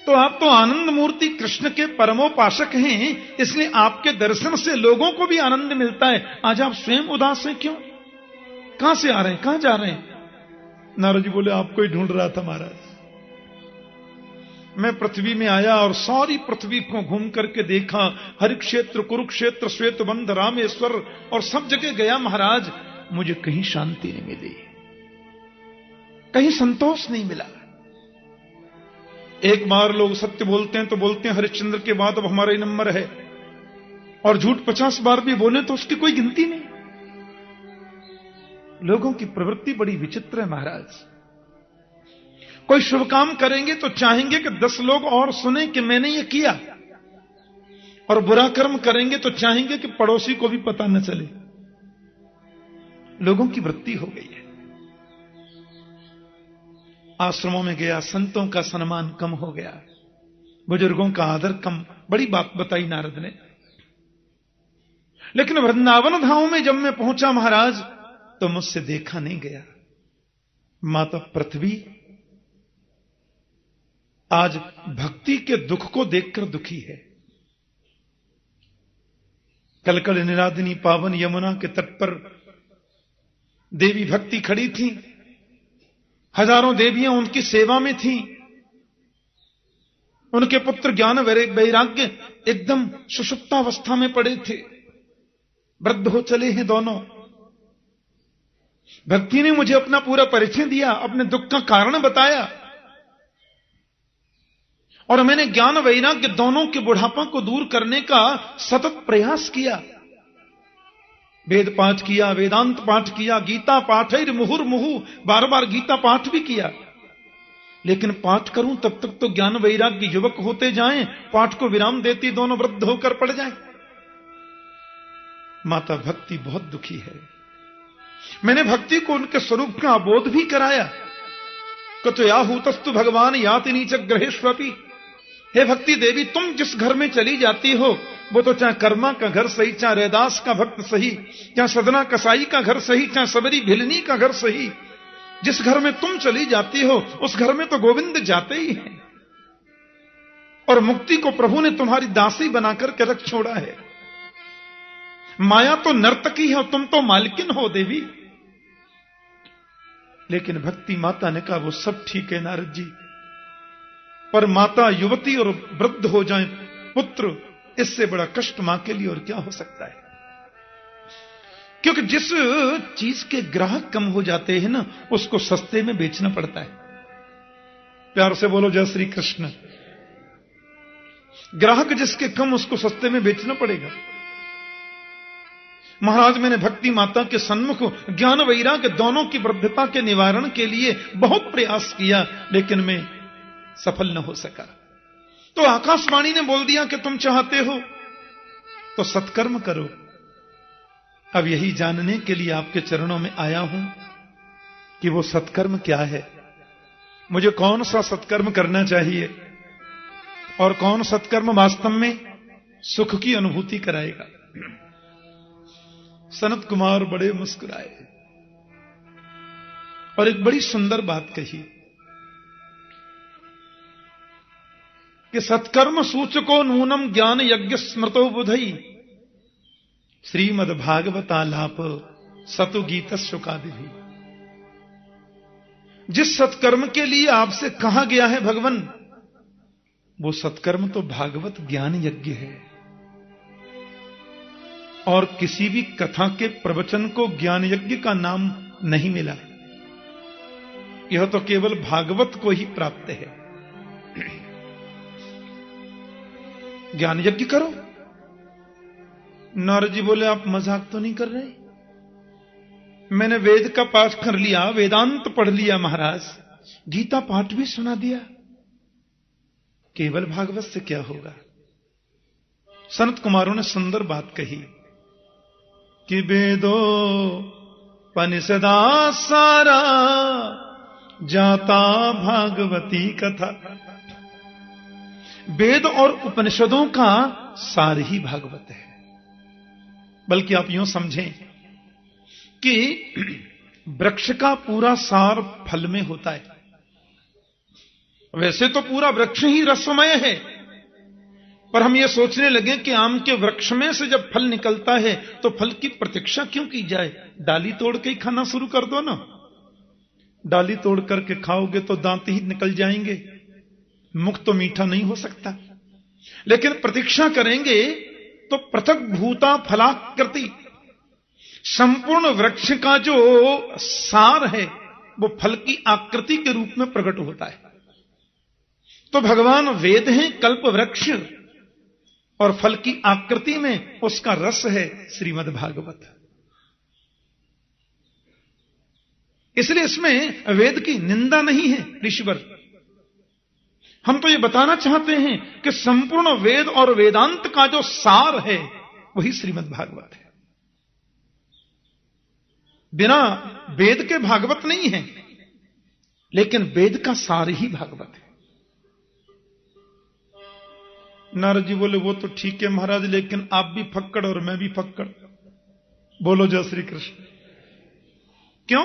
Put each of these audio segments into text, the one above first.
तो आप तो आनंद मूर्ति कृष्ण के परमोपासक हैं, इसलिए आपके दर्शन से लोगों को भी आनंद मिलता है। आज आप स्वयं उदास हैं, क्यों? कहां से आ रहे हैं, कहां जा रहे हैं? नारद जी बोले, आपको ही ढूंढ रहा था महाराज। मैं पृथ्वी में आया और सारी पृथ्वी को घूम करके देखा, हरिक्षेत्र, कुरुक्षेत्र, श्वेतबंध, रामेश्वर और सब जगह गया महाराज, मुझे कहीं शांति नहीं मिली, कहीं संतोष नहीं मिला। एक बार लोग सत्य बोलते हैं तो बोलते हैं हरिश्चंद्र के बाद अब हमारा ही नंबर है, और झूठ 50 बार भी बोले तो उसकी कोई गिनती नहीं। लोगों की प्रवृत्ति बड़ी विचित्र है महाराज। कोई शुभ काम करेंगे तो चाहेंगे कि 10 लोग और सुने कि मैंने ये किया, और बुरा कर्म करेंगे तो चाहेंगे कि पड़ोसी को भी पता न चले। लोगों की वृत्ति हो गई है। आश्रमों में गया, संतों का सम्मान कम हो गया, बुजुर्गों का आदर कम। बड़ी बात बताई नारद ने। लेकिन वृंदावन धाम में जब मैं पहुंचा महाराज, तो मुझसे देखा नहीं गया। माता पृथ्वी आज भक्ति के दुख को देखकर दुखी है। कलकल निरादिनी पावन यमुना के तट पर देवी भक्ति खड़ी थी, हजारों देवियां उनकी सेवा में थीं। उनके पुत्र ज्ञान वैराग्य एकदम सुषुप्तावस्था में पड़े थे, वृद्ध हो चले हैं दोनों। भक्ति ने मुझे अपना पूरा परिचय दिया, अपने दुख का कारण बताया, और मैंने ज्ञान वैराग्य दोनों के बुढ़ापा को दूर करने का सतत प्रयास किया। वेद पाठ किया, वेदांत पाठ किया, गीता पाठ मुहुर्मुहु, बार बार गीता पाठ भी किया। लेकिन पाठ करूं तब तक तो ज्ञान वैराग्य युवक होते जाएं, पाठ को विराम देती दोनों वृद्ध होकर पड़ जाएं। माता भक्ति बहुत दुखी है। मैंने भक्ति को उनके स्वरूप का बोध भी कराया। कतो याहूतस्तु भगवान याति नीच ग्रहेष्वपि। हे भक्ति देवी, तुम जिस घर में चली जाती हो, वो तो चाहे कर्मा का घर सही, चाहे रैदास का भक्त सही, चाहे सदना कसाई का घर सही, चाहे सबरी भिलनी का घर सही, जिस घर में तुम चली जाती हो उस घर में तो गोविंद जाते ही हैं। और मुक्ति को प्रभु ने तुम्हारी दासी बनाकर के रख छोड़ा है। माया तो नर्तकी है, तुम तो मालकिन हो देवी। लेकिन भक्ति माता ने कहा, वो सब ठीक है नारद जी, पर माता युवती और वृद्ध हो जाए पुत्र, इससे बड़ा कष्ट मां के लिए और क्या हो सकता है। क्योंकि जिस चीज के ग्राहक कम हो जाते हैं ना, उसको सस्ते में बेचना पड़ता है। प्यार से बोलो जय श्री कृष्ण। ग्राहक जिसके कम, उसको सस्ते में बेचना पड़ेगा। महाराज, मैंने भक्ति माता के सन्मुख ज्ञान वैराग्य दोनों की वृद्धता के निवारण के लिए बहुत प्रयास किया, लेकिन मैं सफल न हो सका। तो आकाशवाणी ने बोल दिया कि तुम चाहते हो तो सत्कर्म करो। अब यही जानने के लिए आपके चरणों में आया हूं कि वो सत्कर्म क्या है, मुझे कौन सा सत्कर्म करना चाहिए, और कौन सत्कर्म वास्तव में सुख की अनुभूति कराएगा। सनत कुमार बड़े मुस्कुराए और एक बड़ी सुंदर बात कही कि सत्कर्म सूचको नूनम ज्ञान यज्ञ स्मृतो बुधई श्रीमद् भागवतालाप सतु गीत शुकादि। जिस सत्कर्म के लिए आपसे कहा गया है भगवान, वो सत्कर्म तो भागवत ज्ञान यज्ञ है। और किसी भी कथा के प्रवचन को ज्ञान यज्ञ का नाम नहीं मिला। यह तो केवल भागवत को ही प्राप्त है। ज्ञान यज्ञ करो। नारद जी बोले, आप मजाक तो नहीं कर रहे? मैंने वेद का पाठ कर लिया, वेदांत पढ़ लिया महाराज, गीता पाठ भी सुना दिया, केवल भागवत से क्या होगा? सनत कुमारों ने सुंदर बात कही कि वेदो पनिषदा सारा जाता भागवती कथा। वेद और उपनिषदों का सार ही भागवत है। बल्कि आप यूं समझें कि वृक्ष का पूरा सार फल में होता है। वैसे तो पूरा वृक्ष ही रसमय है, पर हम ये सोचने लगे कि आम के वृक्ष में से जब फल निकलता है तो फल की प्रतीक्षा क्यों की जाए, डाली तोड़ के ही खाना शुरू कर दो ना। डाली तोड़ करके खाओगे तो दांत ही निकल जाएंगे, मुख तो मीठा नहीं हो सकता। लेकिन प्रतीक्षा करेंगे तो पृथक भूता फलाकृति, संपूर्ण वृक्ष का जो सार है वो फल की आकृति के रूप में प्रकट होता है। तो भगवान वेद हैं, कल्प वृक्ष, और फल की आकृति में उसका रस है श्रीमद् भागवत। इसलिए इसमें वेद की निंदा नहीं है ऋषिवर। हम तो ये बताना चाहते हैं कि संपूर्ण वेद और वेदांत का जो सार है वही श्रीमद् भागवत है। बिना वेद के भागवत नहीं है, लेकिन वेद का सार ही भागवत है। नारद जी बोले वो तो ठीक है महाराज, लेकिन आप भी फक्कड़ और मैं भी फक्कड़। बोलो जय श्री कृष्ण। क्यों?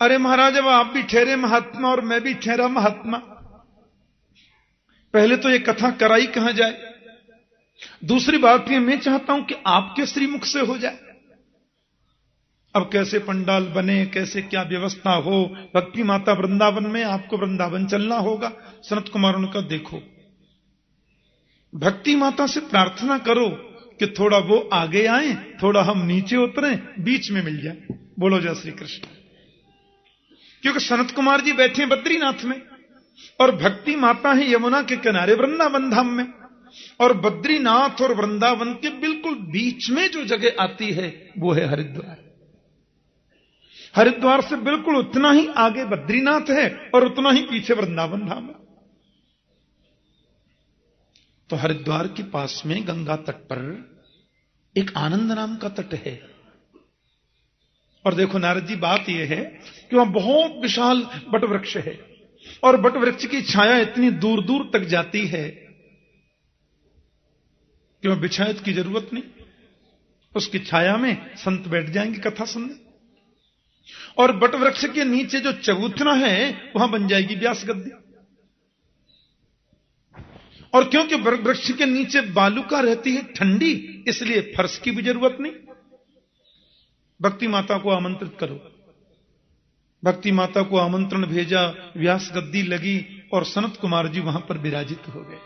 अरे महाराज, अब आप भी ठहरे महात्मा और मैं भी ठहरा महात्मा। पहले तो ये कथा कराई कहां जाए, दूसरी बात ये मैं चाहता हूं कि आपके श्रीमुख से हो जाए। अब कैसे पंडाल बने, कैसे क्या व्यवस्था हो, भक्ति माता वृंदावन में, आपको वृंदावन चलना होगा। सनत कुमार ने कहा देखो, भक्ति माता से प्रार्थना करो कि थोड़ा वो आगे आए, थोड़ा हम नीचे उतरें, बीच में मिल जाए। बोलो जय श्री कृष्ण। क्योंकि सनत कुमार जी बैठे बद्रीनाथ में और भक्ति माता है यमुना के किनारे वृंदावन धाम में, और बद्रीनाथ और वृंदावन के बिल्कुल बीच में जो जगह आती है वो है हरिद्वार। हरिद्वार से बिल्कुल उतना ही आगे बद्रीनाथ है और उतना ही पीछे वृंदावन धाम है। तो हरिद्वार के पास में गंगा तट पर एक आनंद नाम का तट है। और देखो नारद जी, बात यह है कि वहां बहुत विशाल बट वृक्ष है, और बट वृक्ष की छाया इतनी दूर दूर तक जाती है कि वहां बिछायत की जरूरत नहीं, उसकी छाया में संत बैठ जाएंगे कथा सुनने। और बट वृक्ष के नीचे जो चबूतरा है वहां बन जाएगी व्यास गद्दी। और क्योंकि वृक्ष के नीचे बालुका रहती है ठंडी, इसलिए फर्श की भी जरूरत नहीं। भक्ति माता को आमंत्रित करो। भक्ति माता को आमंत्रण भेजा, व्यास गद्दी लगी और सनत कुमार जी वहां पर विराजित हो गए।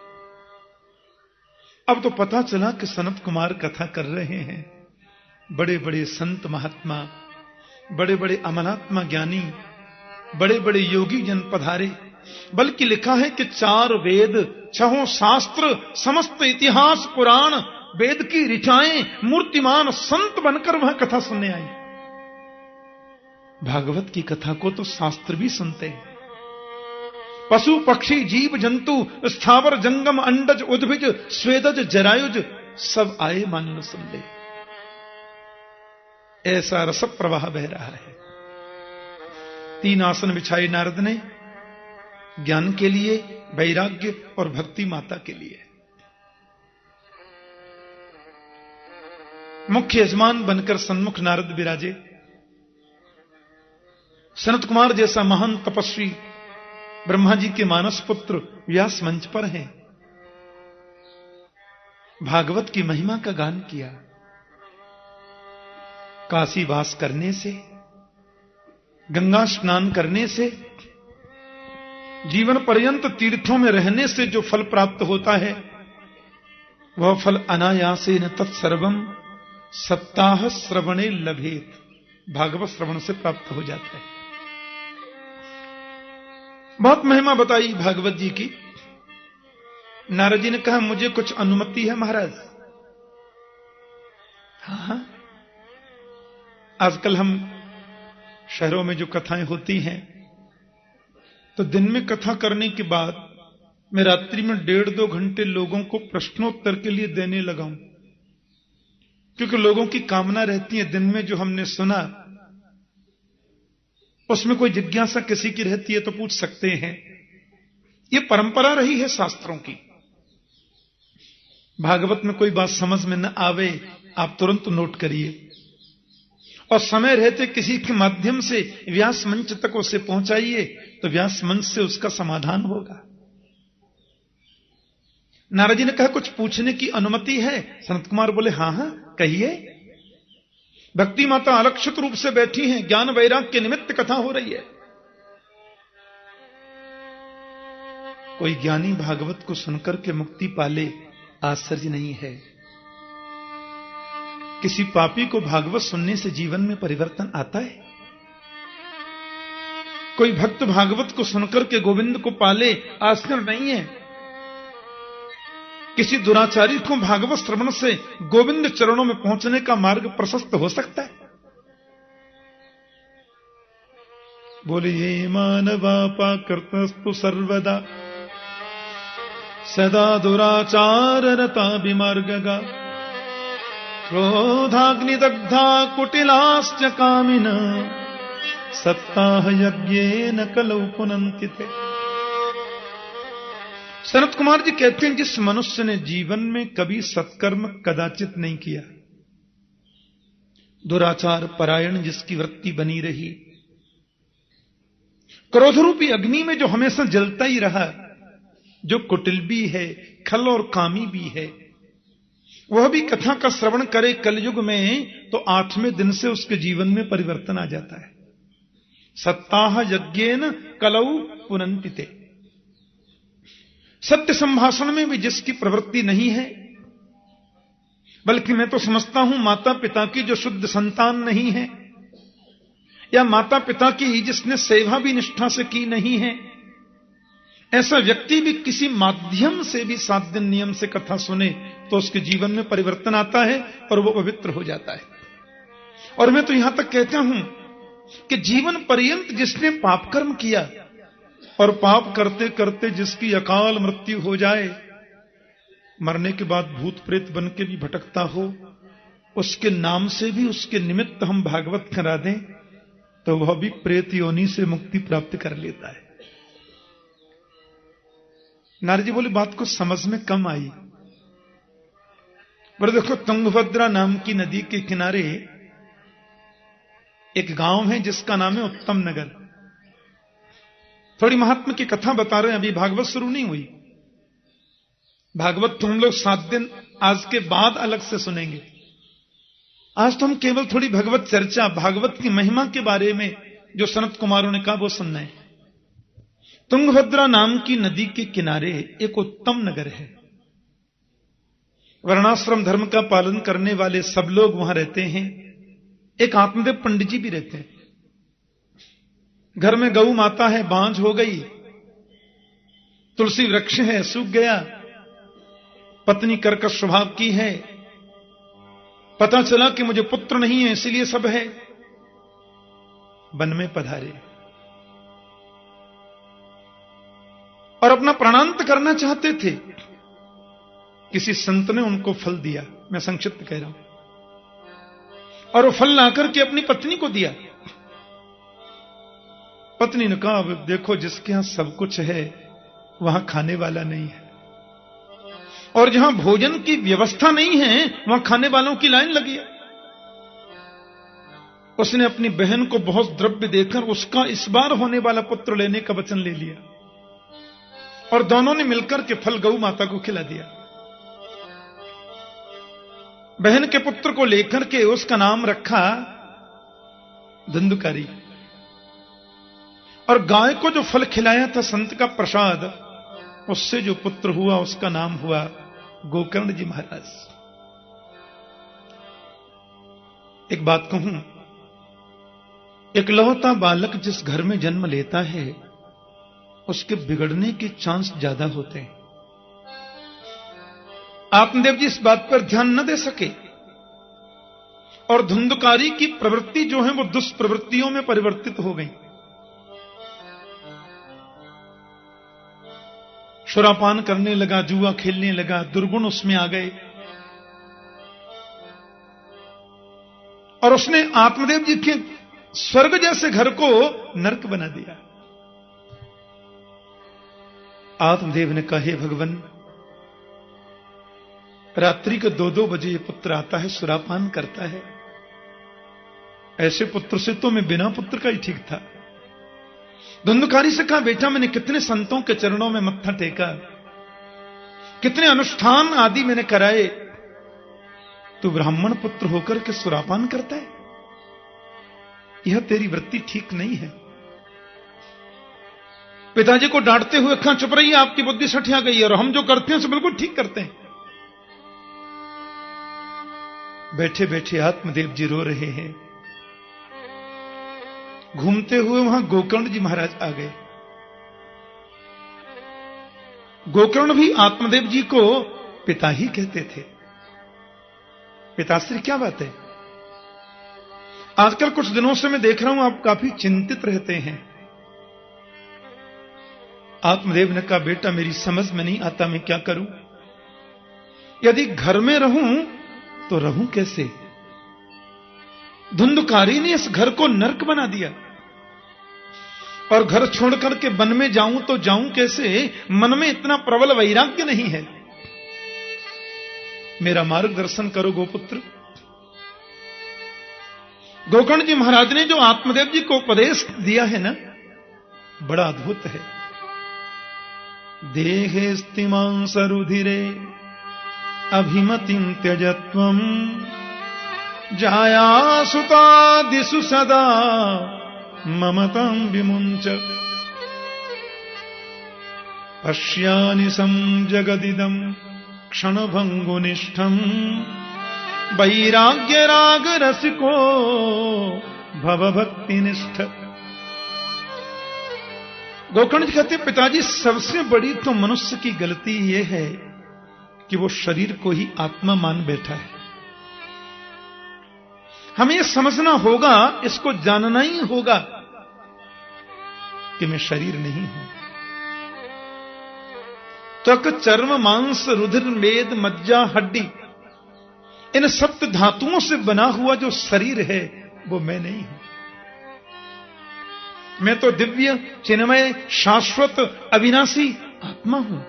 अब तो पता चला कि सनत कुमार कथा कर रहे हैं। बड़े बड़े संत महात्मा, बड़े बड़े अमलात्मा ज्ञानी, बड़े बड़े योगी जन पधारे। बल्कि लिखा है कि 4 वेद, 6 शास्त्र, समस्त इतिहास पुराण, वेद की ऋचाएं, मूर्तिमान संत बनकर वहां कथा सुनने आई। भागवत की कथा को तो शास्त्र भी सुनते हैं। पशु पक्षी जीव जंतु, स्थावर जंगम, अंडज उद्भिज, स्वेदज जरायुज, सब आए मान लो सुन ले। ऐसा रस प्रवाह बह रहा है। 3 आसन बिछाए नारद ने, ज्ञान के लिए, वैराग्य और भक्ति माता के लिए। मुख्य यजमान बनकर सन्मुख नारद विराजे। सनत कुमार जैसा महान तपस्वी, ब्रह्मा जी के मानस पुत्र व्यास मंच पर हैं। भागवत की महिमा का गान किया। काशी वास करने से, गंगा स्नान करने से, जीवन पर्यंत तीर्थों में रहने से जो फल प्राप्त होता है वह फल अनायासेन तत्सर्वम सप्ताह श्रवणे लभेत, भागवत श्रवण से प्राप्त हो जाता है। बहुत महिमा बताई भागवत जी की। नारद जी ने कहा मुझे कुछ अनुमति है महाराज। हाँ, आजकल हम शहरों में जो कथाएं होती हैं तो दिन में कथा करने के बाद मैं रात्रि में 1.5-2 घंटे लोगों को प्रश्नोत्तर के लिए देने लगा हूं, क्योंकि लोगों की कामना रहती है दिन में जो हमने सुना उसमें कोई जिज्ञासा किसी की रहती है तो पूछ सकते हैं। यह परंपरा रही है शास्त्रों की। भागवत में कोई बात समझ में न आवे आप तुरंत नोट करिए, और समय रहते किसी के माध्यम से व्यास मंच तक उसे पहुंचाइए तो व्यास मंच से उसका समाधान होगा। नारद जी ने कहा कुछ पूछने की अनुमति है? सनत कुमार बोले हाँ हाँ कहिए। भक्ति माता अलक्षित रूप से बैठी हैं, ज्ञान वैराग्य के निमित्त कथा हो रही है। कोई ज्ञानी भागवत को सुनकर के मुक्ति पाले, आश्चर्य नहीं है। किसी पापी को भागवत सुनने से जीवन में परिवर्तन आता है? कोई भक्त भागवत को सुनकर के गोविंद को पाले, आश्चर्य नहीं है। किसी दुराचारी को भागवत श्रवण से गोविंद चरणों में पहुंचने का मार्ग प्रशस्त हो सकता है? बोले ये मानवापा कर्तस्तु सर्वदा सदा दुराचार रता विमार्गगा क्रोधाग्निदग्धा कुटिलाश्च कामिन सप्ताह यज्ञेन कलौ पुनन्ति ते। सनत कुमार जी कहते हैं जिस मनुष्य ने जीवन में कभी सत्कर्म कदाचित नहीं किया, दुराचार परायण जिसकी वृत्ति बनी रही, क्रोध रूपी अग्नि में जो हमेशा जलता ही रहा, जो कुटिल भी है, खल और कामी भी है, वह भी कथा का श्रवण करे कलयुग में तो 8वें दिन से उसके जीवन में परिवर्तन आ जाता है। सत्ताह यज्ञेन कलौ पुनन्ति ते। सत्य संभाषण में भी जिसकी प्रवृत्ति नहीं है, बल्कि मैं तो समझता हूं माता पिता की जो शुद्ध संतान नहीं है, या माता पिता की जिसने सेवा भी निष्ठा से की नहीं है, ऐसा व्यक्ति भी किसी माध्यम से भी 7 दिन नियम से कथा सुने तो उसके जीवन में परिवर्तन आता है और वो पवित्र हो जाता है। और मैं तो यहां तक कहता हूं कि जीवन पर्यंत जिसने पाप कर्म किया और पाप करते करते जिसकी अकाल मृत्यु हो जाए, मरने के बाद भूत प्रेत बन के भी भटकता हो, उसके नाम से भी उसके निमित्त हम भागवत करा दें तो वह भी प्रेत योनि से मुक्ति प्राप्त कर लेता है। नारद जी बोले बात को समझ में कम आई। पर देखो, तुंगभद्रा नाम की नदी के किनारे एक गांव है जिसका नाम है उत्तम नगर। थोड़ी महात्मा की कथा बता रहे हैं, अभी भागवत शुरू नहीं हुई। भागवत तो हम लोग 7 दिन आज के बाद अलग से सुनेंगे। आज तो हम केवल थोड़ी भगवत चर्चा, भागवत की महिमा के बारे में जो सनत कुमारों ने कहा वो सुनना है। तुंगभद्रा नाम की नदी के किनारे एक उत्तम नगर है। वर्णाश्रम धर्म का पालन करने वाले सब लोग वहां रहते हैं। एक आत्मदेव पंडित जी भी रहते हैं। घर में गौ माता है, बांझ हो गई, तुलसी वृक्ष है, सूख गया, पत्नी कर्कश स्वभाव की है, पता चला कि मुझे पुत्र नहीं है इसीलिए सब है। वन में पधारे और अपना प्राणांत करना चाहते थे। किसी संत ने उनको फल दिया, मैं संक्षिप्त कह रहा हूं, और वो फल लाकर के अपनी पत्नी को दिया। पत्नी ने कहा देखो जिसके यहां सब कुछ है वहां खाने वाला नहीं है, और जहां भोजन की व्यवस्था नहीं है वहां खाने वालों की लाइन लगी है। उसने अपनी बहन को बहुत द्रव्य देकर उसका इस बार होने वाला पुत्र लेने का वचन ले लिया, और दोनों ने मिलकर के फल गौ माता को खिला दिया। बहन के पुत्र को लेकर के उसका नाम रखा धंधुकारी, और गाय को जो फल खिलाया था संत का प्रसाद, उससे जो पुत्र हुआ उसका नाम हुआ गोकर्ण जी महाराज। एक बात कहूं, इकलौता बालक जिस घर में जन्म लेता है उसके बिगड़ने के चांस ज्यादा होते हैं। आत्मदेव जी इस बात पर ध्यान न दे सके, और धुंधकारी की प्रवृत्ति जो है वो दुष्प्रवृत्तियों में परिवर्तित हो गई। शराबपान करने लगा, जुआ खेलने लगा, दुर्गुण उसमें आ गए, और उसने आत्मदेव जी के स्वर्ग जैसे घर को नरक बना दिया। आत्मदेव ने कहा हे भगवान, रात्रि को 2-2 बजे ये पुत्र आता है, सुरापान करता है, ऐसे पुत्र से तो मैं बिना पुत्र का ही ठीक था। धुंधकारी से कहा, बेटा मैंने कितने संतों के चरणों में मत्था टेका, कितने अनुष्ठान आदि मैंने कराए, तू ब्राह्मण पुत्र होकर के सुरापान करता है? यह तेरी वृत्ति ठीक नहीं है। पिताजी को डांटते हुए, कहा चुप रहिए, आपकी बुद्धि सठिया गई है और हम जो करते हैं उसे बिल्कुल ठीक करते हैं। बैठे बैठे आत्मदेव जी रो रहे हैं। घूमते हुए वहां गोकर्ण जी महाराज आ गए। गोकर्ण भी आत्मदेव जी को पिता ही कहते थे। पिताश्री क्या बात है? आजकल कुछ दिनों से मैं देख रहा हूं आप काफी चिंतित रहते हैं। आत्मदेव ने कहा, बेटा मेरी समझ में नहीं आता, मैं क्या करूं? यदि घर में रहूं तो रहूं कैसे? धुंधकारी ने इस घर को नरक बना दिया, और घर छोड़कर के वन में जाऊं तो जाऊं कैसे? मन में इतना प्रबल वैराग्य नहीं है। मेरा मार्गदर्शन करो गोपुत्र। गोकर्ण जी महाराज ने जो आत्मदेव जी को उपदेश दिया है ना, बड़ा अद्भुत है। देहे स्तिमांसरुधिरे अभिमतिं त्यजत्वम् जाया सुतादिषु सदा ममतां विमुञ्च पश्यानि संजगदिदं क्षणभङ्गुनिष्ठम् वैराग्यरागरसिको भवभक्तिनिष्ठ। गोकर्ण जी कहते, पिताजी सबसे बड़ी तो मनुष्य की गलती यह है कि वो शरीर को ही आत्मा मान बैठा है। हमें यह समझना होगा, इसको जानना ही होगा कि मैं शरीर नहीं हूं। त्वक चर्म मांस रुधिर मेद मज्जा हड्डी, इन सप्त धातुओं से बना हुआ जो शरीर है वो मैं नहीं हूं। मैं तो दिव्य चिन्मय शाश्वत अविनाशी आत्मा हूं।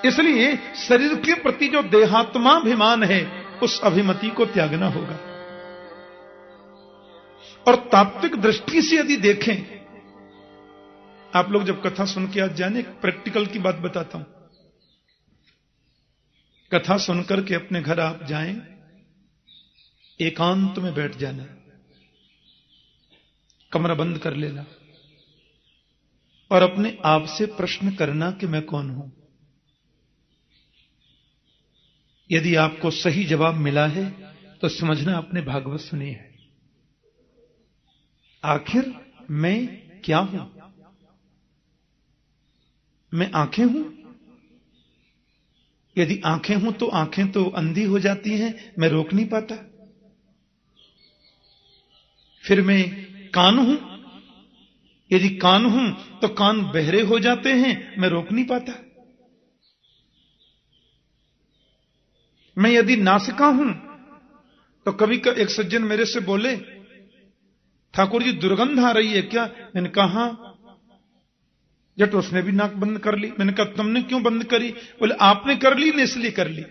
इसलिए शरीर के प्रति जो देहात्माभिमान है उस अभिमति को त्यागना होगा। और तात्विक दृष्टि से यदि देखें, आप लोग जब कथा सुन के आज जाने, प्रैक्टिकल की बात बताता हूं। कथा सुनकर के अपने घर आप जाएं, एकांत में बैठ जाना, कमरा बंद कर लेना और अपने आप से प्रश्न करना कि मैं कौन हूं। यदि आपको सही जवाब मिला है तो समझना आपने भागवत सुनी है। आखिर मैं क्या हूं? मैं आंखें हूं? यदि आंखें हूं तो आंखें तो अंधी हो जाती हैं, मैं रोक नहीं पाता। फिर मैं कान हूं? यदि कान हूं तो कान बहरे हो जाते हैं, मैं रोक नहीं पाता। मैं यदि नासिका हूं तो कभी एक सज्जन मेरे से बोले, ठाकुर जी दुर्गंध आ रही है क्या? मैंने कहा जट उसने भी नाक बंद कर ली। मैंने कहा तुमने क्यों बंद करी? बोले आपने कर ली, ने इसलिए कर ली।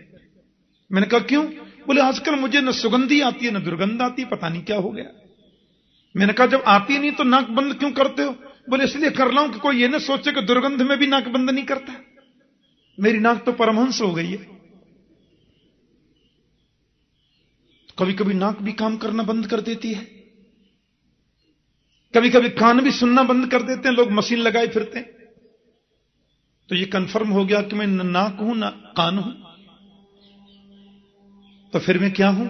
मैंने कहा क्यों? बोले आजकल मुझे न सुगंधी आती है न दुर्गंध आती है, पता नहीं क्या हो गया। मैंने कहा जब आती नहीं तो नाक बंद क्यों करते हो? बोले इसलिए कर रहा हूं कि कोई ये न सोचे कि दुर्गंध में भी नाक बंद नहीं करता। मेरी नाक तो परमहंस हो गई है। कभी कभी नाक भी काम करना बंद कर देती है, कभी कभी कान भी सुनना बंद कर देते हैं। लोग मशीन लगाए फिरते हैं। तो ये कंफर्म हो गया कि मैं न नाक हूं न कान हूं। तो फिर मैं क्या हूं?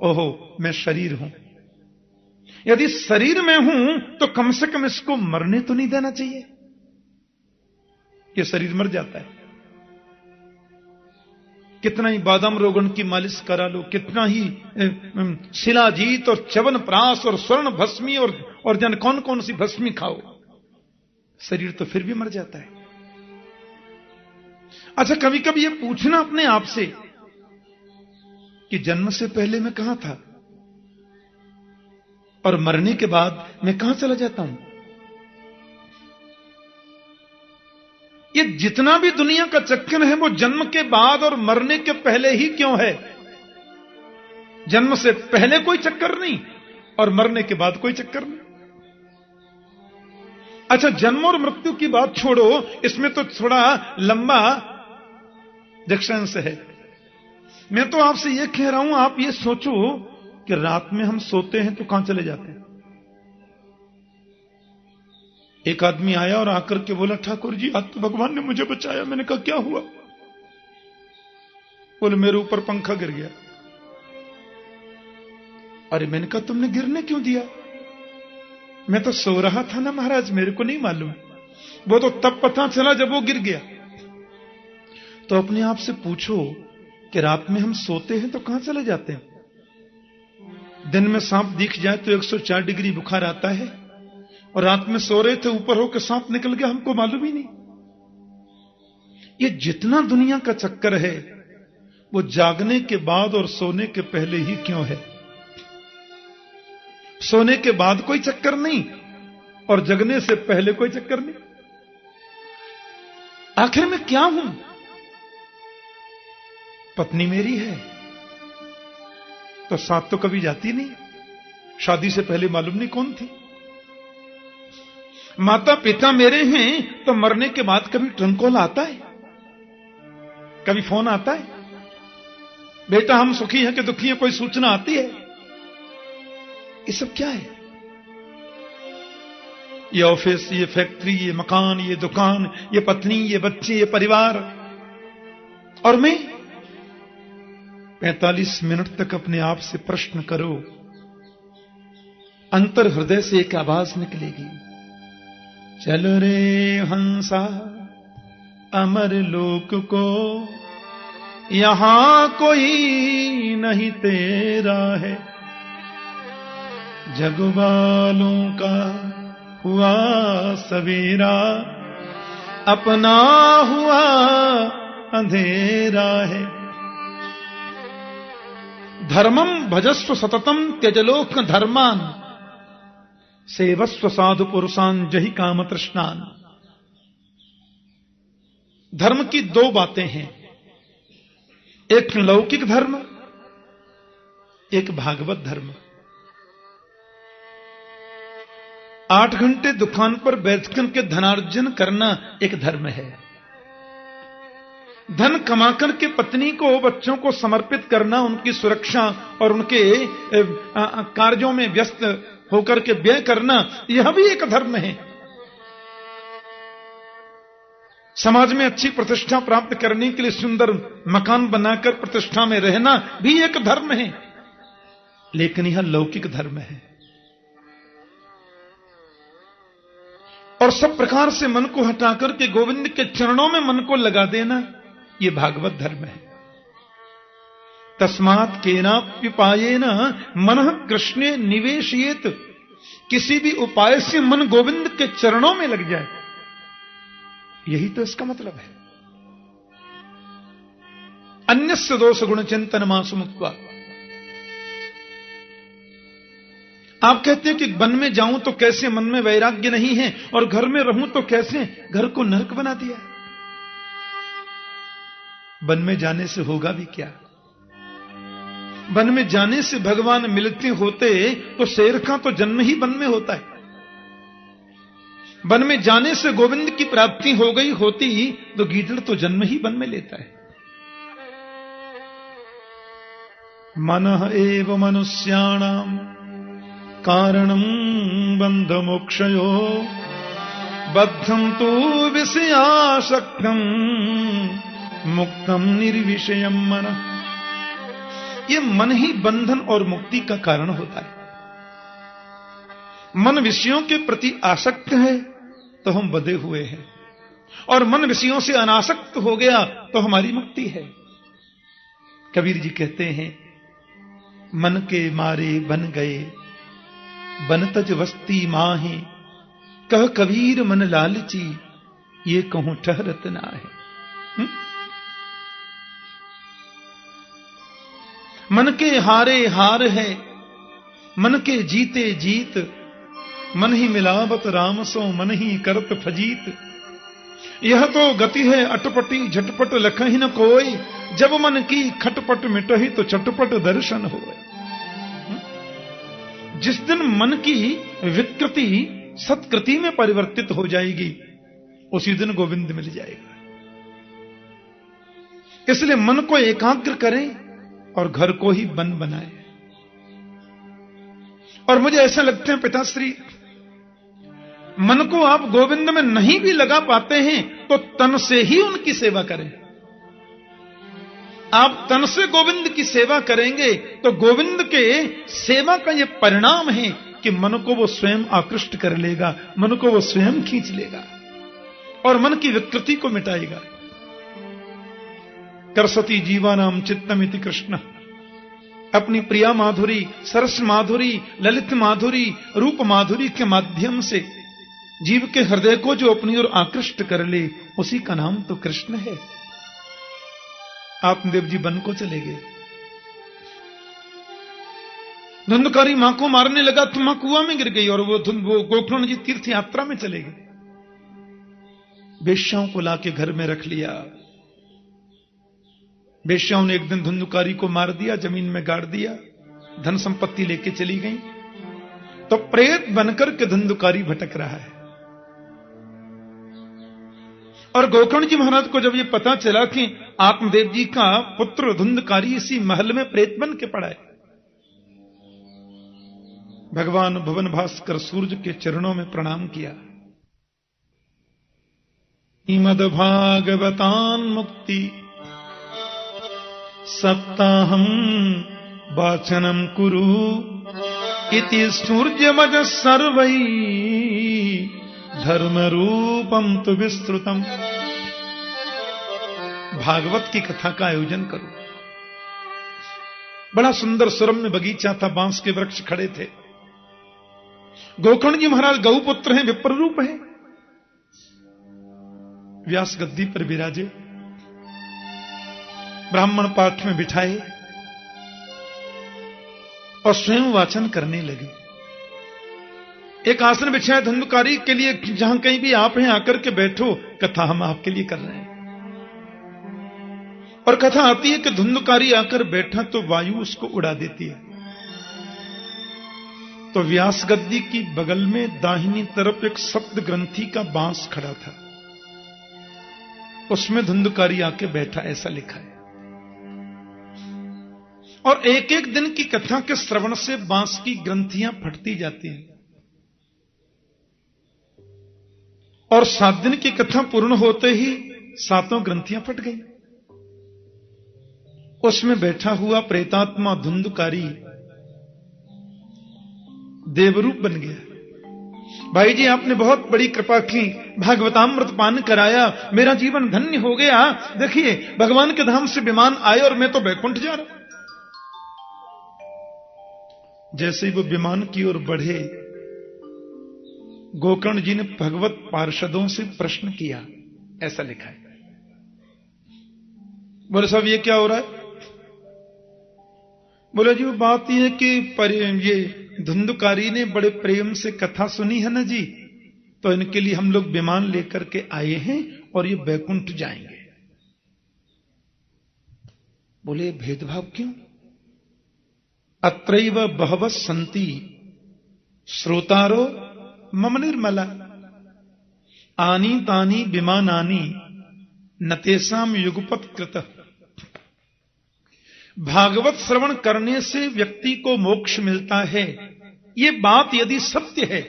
ओहो, मैं शरीर हूं। यदि शरीर में हूं तो कम से कम इसको मरने तो नहीं देना चाहिए। ये शरीर मर जाता है। कितना ही बादाम रोगन की मालिश करा लो, कितना ही शिलाजीत और च्यवन प्राश और स्वर्ण भस्मी और जन कौन कौन सी भस्मी खाओ, शरीर तो फिर भी मर जाता है। अच्छा, कभी कभी ये पूछना अपने आप से कि जन्म से पहले मैं कहां था और मरने के बाद मैं कहां चला जाता हूं। ये जितना भी दुनिया का चक्कर है वो जन्म के बाद और मरने के पहले ही क्यों है? जन्म से पहले कोई चक्कर नहीं और मरने के बाद कोई चक्कर नहीं। अच्छा, जन्म और मृत्यु की बात छोड़ो, इसमें तो थोड़ा लंबा डिस्टेंस है। मैं तो आपसे यह कह रहा हूं, आप ये सोचो कि रात में हम सोते हैं तो कहां चले जाते हैं। एक आदमी आया और आकर के बोला, ठाकुर जी आज तो भगवान ने मुझे बचाया। मैंने कहा क्या हुआ? बोले मेरे ऊपर पंखा गिर गया। अरे मैंने कहा तुमने गिरने क्यों दिया? मैं तो सो रहा था ना महाराज, मेरे को नहीं मालूम। वो तो तब पता चला जब वो गिर गया। तो अपने आप से पूछो कि रात में हम सोते हैं तो कहां चले जाते हैं। दिन में सांप दिख जाए तो 104 डिग्री बुखार आता है, और रात में सो रहे थे ऊपर होकर सांप निकल गया, हमको मालूम ही नहीं। ये जितना दुनिया का चक्कर है वो जागने के बाद और सोने के पहले ही क्यों है। सोने के बाद कोई चक्कर नहीं और जगने से पहले कोई चक्कर नहीं। आखिर में क्या हूं? पत्नी मेरी है तो साथ तो कभी जाती नहीं, शादी से पहले मालूम नहीं कौन थी। माता पिता मेरे हैं तो मरने के बाद कभी ट्रंक कॉल आता है, कभी फोन आता है, बेटा हम सुखी हैं कि दुखी हैं, कोई सूचना आती है? ये सब क्या है? ये ऑफिस, ये फैक्ट्री, ये मकान, ये दुकान, ये पत्नी, ये बच्चे, ये परिवार। और मैं 45 मिनट तक अपने आप से प्रश्न करो, अंतर हृदय से एक आवाज निकलेगी, चल रे हंसा अमर लोक को, यहां कोई नहीं तेरा है। जग वालों का हुआ सवेरा, अपना हुआ अंधेरा है। धर्मम भजस्व सततम त्यजलोक धर्मान, सेवस्व साधु पुरुषान जहि काम तृष्णान। धर्म की दो बातें हैं, एक लौकिक धर्म, एक भागवत धर्म। 8 घंटे दुकान पर बैठकर के धनार्जन करना एक धर्म है। धन कमाकर के पत्नी को, बच्चों को समर्पित करना, उनकी सुरक्षा और उनके कार्यों में व्यस्त होकर के व्यय करना, यह भी एक धर्म है। समाज में अच्छी प्रतिष्ठा प्राप्त करने के लिए सुंदर मकान बनाकर प्रतिष्ठा में रहना भी एक धर्म है, लेकिन यह लौकिक धर्म है। और सब प्रकार से मन को हटाकर के गोविंद के चरणों में मन को लगा देना, यह भागवत धर्म है। तस्मात् केनाप्युपायेन मनः कृष्णे निवेशयेत, किसी भी उपाय से मन गोविंद के चरणों में लग जाए, यही तो इसका मतलब है। अन्यस्य दोष गुण चिंतन मासु मुक्त्वा। आप कहते हैं कि वन में जाऊं तो कैसे मन में वैराग्य नहीं है, और घर में रहूं तो कैसे, घर को नरक बना दिया। वन में जाने से होगा भी क्या? वन में जाने से भगवान मिलते होते तो शेर का तो जन्म ही वन में होता है। वन में जाने से गोविंद की प्राप्ति हो गई होती तो गीदड़ तो जन्म ही वन में लेता है। मनः एव मनुष्याणाम कारणं बंध मोक्षयो, बद्धं तु विषयासक्तं मुक्तम निर्विषयम मन। ये मन ही बंधन और मुक्ति का कारण होता है। मन विषयों के प्रति आसक्त है तो हम बंधे हुए हैं, और मन विषयों से अनासक्त हो गया तो हमारी मुक्ति है। कबीर जी कहते हैं, मन के मारे बन गए बन तज वस्ती माहे, कह कबीर मन लालची ये कहूं ठहरत ना है। मन के हारे हार है, मन के जीते जीत, मन ही मिलावत राम सो मन ही करत फजीत। यह तो गति है अटपटी झटपट लखहि न कोई, जब मन की खटपट मिटहि तो चटपट दर्शन होए। जिस दिन मन की विकृति सत्कृति में परिवर्तित हो जाएगी, उसी दिन गोविंद मिल जाएगा। इसलिए मन को एकाग्र करें और घर को ही वन बनाएं। और मुझे ऐसा लगता है पिताश्री, मन को आप गोविंद में नहीं भी लगा पाते हैं तो तन से ही उनकी सेवा करें। आप तन से गोविंद की सेवा करेंगे तो गोविंद के सेवा का यह परिणाम है कि मन को वो स्वयं आकृष्ट कर लेगा, मन को वो स्वयं खींच लेगा और मन की विकृति को मिटाएगा। करसती जीवानाम चित्तमिति कृष्ण, अपनी प्रिया माधुरी, सरस माधुरी, ललित माधुरी, रूप माधुरी के माध्यम से जीव के हृदय को जो अपनी ओर आकृष्ट कर ले, उसी का नाम तो कृष्ण है। आत्मदेव जी वन को चले गए। धुंधकारी मां को मारने लगा तो मां कुआं में गिर गई और वो गोकर्ण जी तीर्थ यात्रा में चले गए। वेश्याओं को लाके घर में रख लिया। वेश्याओं ने एक दिन धुंधकारी को मार दिया, जमीन में गाड़ दिया, धन संपत्ति लेके चली गई। तो प्रेत बनकर के धुंधकारी भटक रहा है। और गोकर्ण जी महाराज को जब ये पता चला कि आत्मदेव जी का पुत्र धुंधकारी इसी महल में प्रेत बन के पड़ा है, भगवान भुवन भास्कर सूर्य के चरणों में प्रणाम किया। इमद भागवतान मुक्ति सप्ताहम वाचनम कुरु इति सूर्यमज सर्वै धर्म रूपम तु विस्तृतम। भागवत की कथा का आयोजन करो। बड़ा सुंदर सुरम्य बगीचा था, बांस के वृक्ष खड़े थे। गोकर्ण जी महाराज गौपुत्र हैं, विप्र रूप हैं, व्यास गद्दी पर विराजे, ब्राह्मण पाठ में बिठाए और स्वयं वाचन करने लगे। एक आसन बिछाया धुंधकारी के लिए, जहां कहीं भी आप हैं आकर के बैठो, कथा हम आपके लिए कर रहे हैं। और कथा आती है कि धुंधकारी आकर बैठा तो वायु उसको उड़ा देती है। तो व्यास गद्दी की बगल में दाहिनी तरफ एक सप्त ग्रंथि का बांस खड़ा था, उसमें धुंधकारी आके बैठा, ऐसा लिखा है। और एक एक दिन की कथा के श्रवण से बांस की ग्रंथियां फटती जाती हैं। और 7 दिन की कथा पूर्ण होते ही 7 ग्रंथियां फट गई। उसमें बैठा हुआ प्रेतात्मा धुंधकारी देवरूप बन गया। भाई जी, आपने बहुत बड़ी कृपा की, भागवतामृत पान कराया, मेरा जीवन धन्य हो गया। देखिए, भगवान के धाम से विमान आए और मैं तो बैकुंठ जा रहा। जैसे ही वो विमान की ओर बढ़े, गोकर्ण जी ने भगवत पार्षदों से प्रश्न किया, ऐसा लिखा है। बोले साहब ये क्या हो रहा है? बोले जी वो बात यह है कि ये धुंधकारी ने बड़े प्रेम से कथा सुनी है ना जी, तो इनके लिए हम लोग विमान लेकर के आए हैं और ये बैकुंठ जाएंगे। बोले भेदभाव क्यों? अत्रैव बहवः सन्ति श्रोतारो मम निर्मला आनी तानी विमानानि न तेषां युगपत् कृतः। भागवत श्रवण करने से व्यक्ति को मोक्ष मिलता है, ये बात यदि सत्य है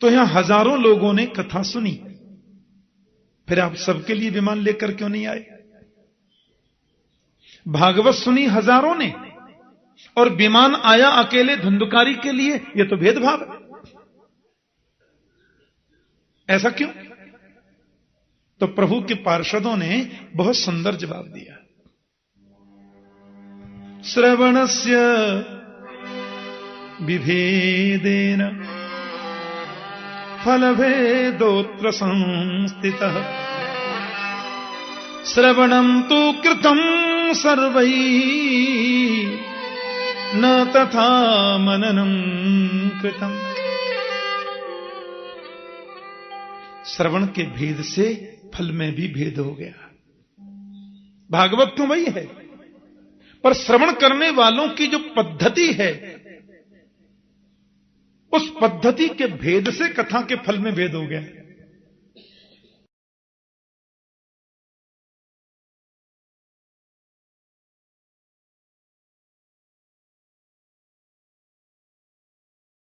तो यहां हजारों लोगों ने कथा सुनी, फिर आप सबके लिए विमान लेकर क्यों नहीं आए? भागवत सुनी हजारों ने और विमान आया अकेले धुंधकारी के लिए, यह तो भेदभाव है। ऐसा क्यों? तो प्रभु के पार्षदों ने बहुत सुंदर जवाब दिया। श्रवणस्य विभेदेन फलभेदोऽत्र संस्थितः श्रवणं तु कृतं सर्वैः न तथा मननं कृतम्। श्रवण के भेद से फल में भी भेद हो गया। भागवत तो वही है, पर श्रवण करने वालों की जो पद्धति है उस पद्धति के भेद से कथा के फल में भेद हो गया।